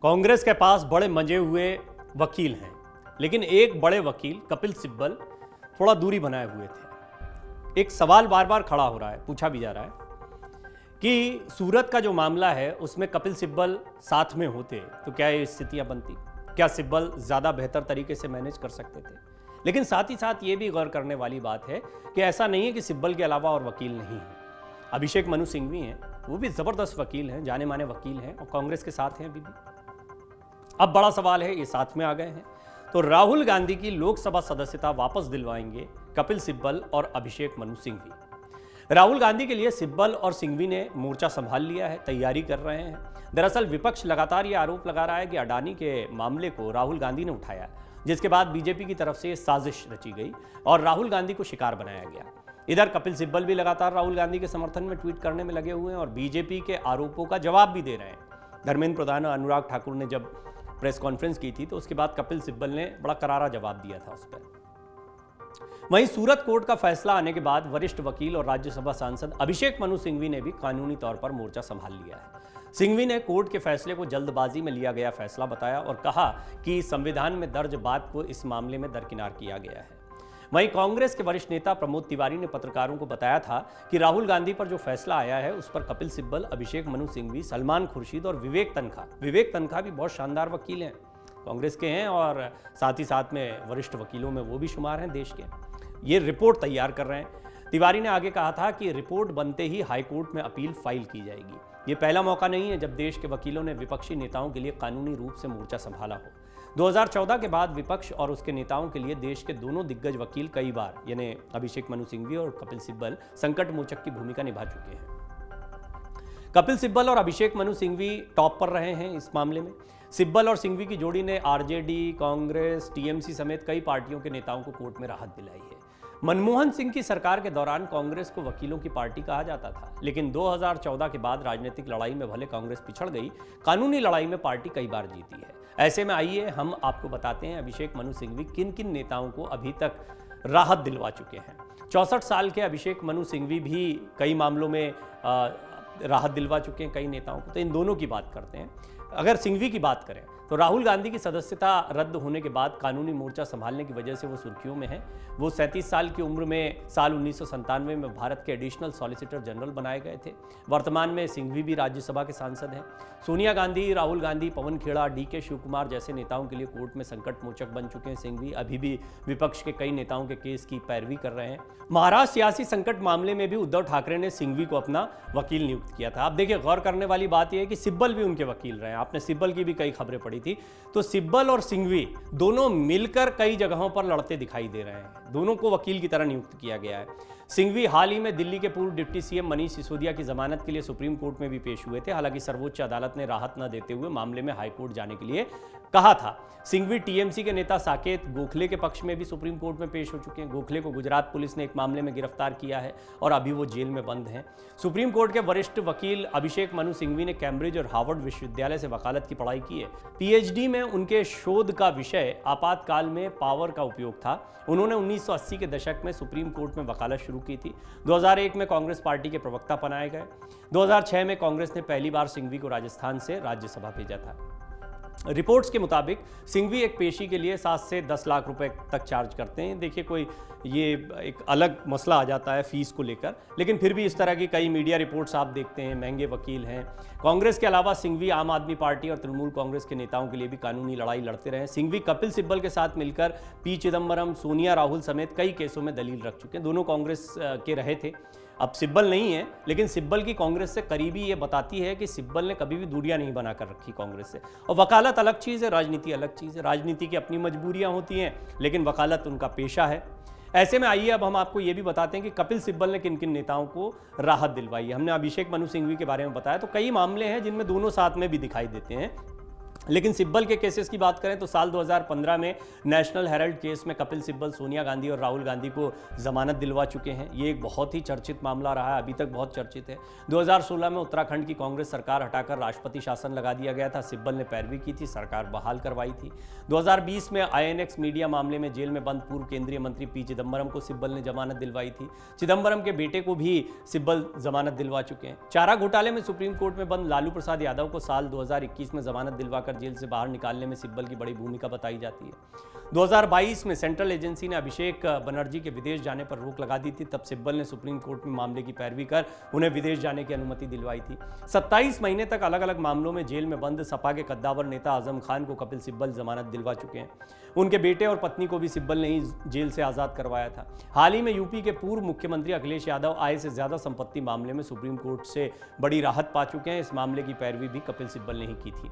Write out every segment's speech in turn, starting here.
कांग्रेस के पास बड़े मंजे हुए वकील हैं, लेकिन एक बड़े वकील कपिल सिब्बल थोड़ा दूरी बनाए हुए थे। एक सवाल बार बार खड़ा हो रहा है, पूछा भी जा रहा है कि सूरत का जो मामला है उसमें कपिल सिब्बल साथ में होते तो क्या ये स्थितियां बनती, क्या सिब्बल ज़्यादा बेहतर तरीके से मैनेज कर सकते थे। लेकिन साथ ही साथ ये भी गौर करने वाली बात है कि ऐसा नहीं है कि सिब्बल के अलावा और वकील नहीं हैं। अभिषेक मनु सिंघवी हैं, वो भी ज़बरदस्त वकील हैं, जाने माने वकील हैं और कांग्रेस के साथ हैं अभी भी। अब बड़ा सवाल है, ये साथ में आ गए हैं तो राहुल गांधी की लोकसभा सदस्यता वापस दिलवाएंगे कपिल सिब्बल और अभिषेक मनु सिंघवी। राहुल गांधी के लिए सिब्बल और सिंघवी ने मोर्चा संभाल लिया है, तैयारी कर रहे हैं। दरअसल विपक्ष लगातार ये आरोप लगा रहा है कि अडानी के मामले को राहुल गांधी ने उठाया, जिसके बाद बीजेपी की तरफ से साजिश रची गई और राहुल गांधी को शिकार बनाया गया। इधर कपिल सिब्बल भी लगातार राहुल गांधी के समर्थन में ट्वीट करने में लगे हुए हैं और बीजेपी के आरोपों का जवाब भी दे रहे हैं। धर्मेंद्र प्रधान और अनुराग ठाकुर ने जब प्रेस कॉन्फ्रेंस की थी तो उसके बाद कपिल सिब्बल ने बड़ा करारा जवाब दिया था उस पर। वहीं सूरत कोर्ट का फैसला आने के बाद वरिष्ठ वकील और राज्यसभा सांसद अभिषेक मनु सिंघवी ने भी कानूनी तौर पर मोर्चा संभाल लिया है। सिंघवी ने कोर्ट के फैसले को जल्दबाजी में लिया गया फैसला बताया और कहा कि संविधान में दर्ज बात को इस मामले में दरकिनार किया गया है। वहीं कांग्रेस के वरिष्ठ नेता प्रमोद तिवारी ने पत्रकारों को बताया था कि राहुल गांधी पर जो फैसला आया है उस पर कपिल सिब्बल, अभिषेक मनु सिंघवी, सलमान खुर्शीद और विवेक तनखा भी बहुत शानदार वकील हैं, कांग्रेस के हैं और साथ ही साथ में वरिष्ठ वकीलों में वो भी शुमार हैं देश के। ये रिपोर्ट तैयार कर रहे हैं। तिवारी ने आगे कहा था कि रिपोर्ट बनते ही हाईकोर्ट में अपील फाइल की जाएगी। ये पहला मौका नहीं है जब देश के वकीलों ने विपक्षी नेताओं के लिए कानूनी रूप से मोर्चा संभाला हो। 2014 के बाद विपक्ष और उसके नेताओं के लिए देश के दोनों दिग्गज वकील कई बार, यानी अभिषेक मनु सिंघवी और कपिल सिब्बल, संकट मोचक की भूमिका निभा चुके हैं। कपिल सिब्बल और अभिषेक मनु सिंघवी टॉप पर रहे हैं इस मामले में। सिब्बल और सिंघवी की जोड़ी ने आरजेडी, कांग्रेस, टीएमसी समेत कई पार्टियों के नेताओं को कोर्ट में राहत दिलाई है। मनमोहन सिंह की सरकार के दौरान कांग्रेस को वकीलों की पार्टी कहा जाता था, लेकिन 2014 के बाद राजनीतिक लड़ाई में भले कांग्रेस पिछड़ गई, कानूनी लड़ाई में पार्टी कई बार जीती है। ऐसे में आइए हम आपको बताते हैं अभिषेक मनु सिंघवी किन किन नेताओं को अभी तक राहत दिलवा चुके हैं। 64 साल के अभिषेक मनु सिंघवी भी कई मामलों में राहत दिलवा चुके हैं कई नेताओं को, तो इन दोनों की बात करते हैं। अगर सिंघवी की बात करें तो राहुल गांधी की सदस्यता रद्द होने के बाद कानूनी मोर्चा संभालने की वजह से वो सुर्खियों में है। वो 37 साल की उम्र में साल 1997 में भारत के एडिशनल सॉलिसिटर जनरल बनाए गए थे। वर्तमान में सिंघवी भी राज्यसभा के सांसद हैं। सोनिया गांधी, राहुल गांधी, पवन खेड़ा, डीके शिव कुमार जैसे नेताओं के लिए कोर्ट में संकट मोचक बन चुके हैं। सिंघवी अभी भी विपक्ष के कई नेताओं के केस की पैरवी कर रहे हैं। महाराष्ट्र सियासी संकट मामले में भी उद्धव ठाकरे ने सिंघवी को अपना वकील नियुक्त किया था। अब देखिए, गौर करने वाली बात यह है कि सिब्बल भी उनके वकील रहे हैं। आपने सिब्बल की भी कई खबरें पढ़ी थी, तो सिब्बल और सिंघवी दोनों मिलकर कई जगहों पर लड़ते दिखाई दे रहे हैं। दोनों को वकील की तरह नियुक्त किया गया है। सिंघवी हाल ही में दिल्ली के पूर्व डिप्टी सीएम मनीष सिसोदिया की जमानत के लिए सुप्रीम कोर्ट में भी पेश हुए थे। हालांकि सर्वोच्च अदालत ने राहत न देते हुए मामले में हाईकोर्ट जाने के लिए कहा था। सिंघवी टीएमसी के नेता साकेत गोखले के पक्ष में भी सुप्रीम कोर्ट में पेश हो चुके हैं। गोखले को गुजरात पुलिस ने एक मामले में गिरफ्तार किया है और अभी वो जेल में बंद हैं। सुप्रीम कोर्ट के वरिष्ठ वकील अभिषेक मनु सिंघवी ने कैम्ब्रिज और हार्वर्ड विश्वविद्यालय से वकालत की पढ़ाई की है। पीएचडी में उनके शोध का विषय आपातकाल में पावर का उपयोग था। उन्होंने 1980 के दशक में सुप्रीम कोर्ट में वकालत शुरू की थी। 2001 में कांग्रेस पार्टी के प्रवक्ता बनाए गए। 2006 में कांग्रेस ने पहली बार सिंघवी को राजस्थान से राज्यसभा भेजा था। रिपोर्ट्स के मुताबिक सिंघवी एक पेशी के लिए 7 से 10 लाख रुपए तक चार्ज करते हैं। देखिए, कोई ये एक अलग मसला आ जाता है फीस को लेकर, लेकिन फिर भी इस तरह की कई मीडिया रिपोर्ट्स आप देखते हैं। महंगे वकील हैं। कांग्रेस के अलावा सिंघवी आम आदमी पार्टी और तृणमूल कांग्रेस के नेताओं के लिए भी कानूनी लड़ाई लड़ते रहे। सिंघवी कपिल सिब्बल के साथ मिलकर पी चिदम्बरम, सोनिया राहुल समेत कई केसों में दलील रख चुके हैं। दोनों कांग्रेस के रहे थे। अब सिब्बल नहीं है, लेकिन सिब्बल की कांग्रेस से करीबी ये बताती है कि सिब्बल ने कभी भी दूरियां नहीं बनाकर रखी कांग्रेस से। और वकालत अलग चीज़ है, राजनीति अलग चीज़ है। राजनीति की अपनी मजबूरियां होती हैं, लेकिन वकालत उनका पेशा है। ऐसे में आइए अब हम आपको ये भी बताते हैं कि कपिल सिब्बल ने किन किन नेताओं को राहत दिलवाई है। हमने अभिषेक मनु सिंघवी के बारे में बताया, तो कई मामले हैं जिनमें दोनों साथ में भी दिखाई देते हैं। लेकिन सिब्बल के केसेस की बात करें तो साल 2015 में नेशनल हेराल्ड केस में कपिल सिब्बल सोनिया गांधी और राहुल गांधी को जमानत दिलवा चुके हैं। ये एक बहुत ही चर्चित मामला रहा है, अभी तक बहुत चर्चित है। 2016 में उत्तराखंड की कांग्रेस सरकार हटाकर राष्ट्रपति शासन लगा दिया गया था। सिब्बल ने पैरवी की थी, सरकार बहाल करवाई थी। 2020 में आईएनएक्स मीडिया मामले में जेल में बंद पूर्व केंद्रीय मंत्री पी चिदम्बरम को सिब्बल ने जमानत दिलवाई थी। चिदम्बरम के बेटे को भी सिब्बल जमानत दिलवा चुके हैं। चारा घोटाले में सुप्रीम कोर्ट में बंद लालू प्रसाद यादव को साल 2021 में जमानत दिलवाकर कर जेल से बाहर निकालने में सिब्बल की बड़ी भूमिका बताई जाती है। 2022 में सेंट्रल एजेंसी ने अभिषेक बनर्जी के विदेश जाने पर रोक लगा दी थी। तब सिब्बल ने सुप्रीम कोर्ट में मामले की पैरवी कर उन्हें विदेश जाने की अनुमति दिलवाई थी। 27 महीने तक अलग अलग मामलों में जेल में बंद सपा के कद्दावर नेता आजम खान को कपिल सिब्बल जमानत दिलवा चुके हैं। उनके बेटे और पत्नी को भी सिब्बल ने ही जेल से आजाद करवाया था। हाल ही में यूपी के पूर्व मुख्यमंत्री अखिलेश यादव आय से ज्यादा संपत्ति मामले में सुप्रीम कोर्ट से बड़ी राहत पा चुके हैं। इस मामले की पैरवी भी कपिल सिब्बल ने ही की थी।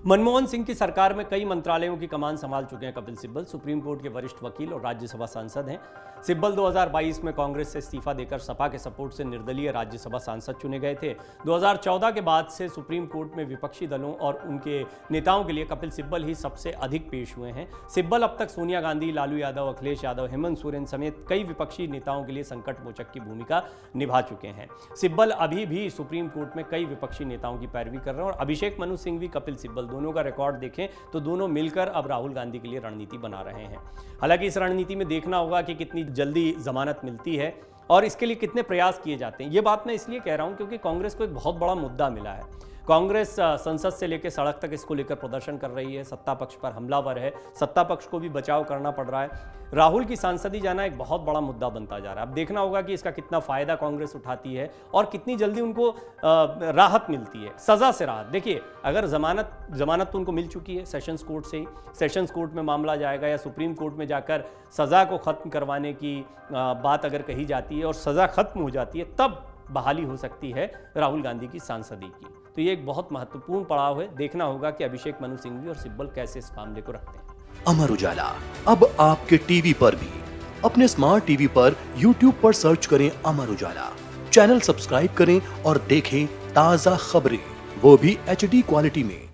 मनमोहन सिंह की सरकार में कई मंत्रालयों की कमान संभाल चुके हैं कपिल सिब्बल। सुप्रीम कोर्ट के वरिष्ठ वकील और राज्यसभा सांसद हैं। सिब्बल 2022 में कांग्रेस से इस्तीफा देकर सपा के सपोर्ट से निर्दलीय राज्यसभा सांसद चुने गए थे। 2014 के बाद से सुप्रीम कोर्ट में विपक्षी दलों और उनके नेताओं के लिए कपिल सिब्बल ही सबसे अधिक पेश हुए हैं। सिब्बल अब तक सोनिया गांधी, लालू यादव, अखिलेश यादव, हेमंत सोरेन समेत कई विपक्षी नेताओं के लिए संकट मोचक की भूमिका निभा चुके हैं। सिब्बल अभी भी सुप्रीम कोर्ट में कई विपक्षी नेताओं की पैरवी कर रहे हैं और अभिषेक मनु सिंघवी, कपिल सिब्बल दोनों का रिकॉर्ड देखें तो दोनों मिलकर अब राहुल गांधी के लिए रणनीति बना रहे हैं। हालांकि इस रणनीति में देखना होगा कि कितनी जल्दी जमानत मिलती है और इसके लिए कितने प्रयास किए जाते हैं। ये बात मैं इसलिए कह रहा हूं क्योंकि कांग्रेस को एक बहुत बड़ा मुद्दा मिला है। कांग्रेस संसद से लेकर सड़क तक इसको लेकर प्रदर्शन कर रही है। सत्ता पक्ष पर हमलावर है, सत्ता पक्ष को भी बचाव करना पड़ रहा है। राहुल की सांसदी जाना एक बहुत बड़ा मुद्दा बनता जा रहा है। अब देखना होगा कि इसका कितना फायदा कांग्रेस उठाती है और कितनी जल्दी उनको राहत मिलती है, सजा से राहत। देखिए, अगर जमानत तो उनको मिल चुकी है सेशंस कोर्ट से ही, सेशंस कोर्ट में मामला जाएगा या सुप्रीम कोर्ट में जाकर सजा को खत्म करवाने की बात अगर कही जाती है और सजा खत्म हो जाती है, तब बहाली हो सकती है राहुल गांधी की सांसदी की। तो ये एक बहुत महत्वपूर्ण पड़ाव है। देखना होगा कि अभिषेक मनु सिंघवी और सिब्बल कैसे इस मामले को रखते हैं। अमर उजाला अब आपके टीवी पर भी। अपने स्मार्ट टीवी पर YouTube पर सर्च करें अमर उजाला, चैनल सब्सक्राइब करें और देखें ताजा खबरें, वो भी HD क्वालिटी में।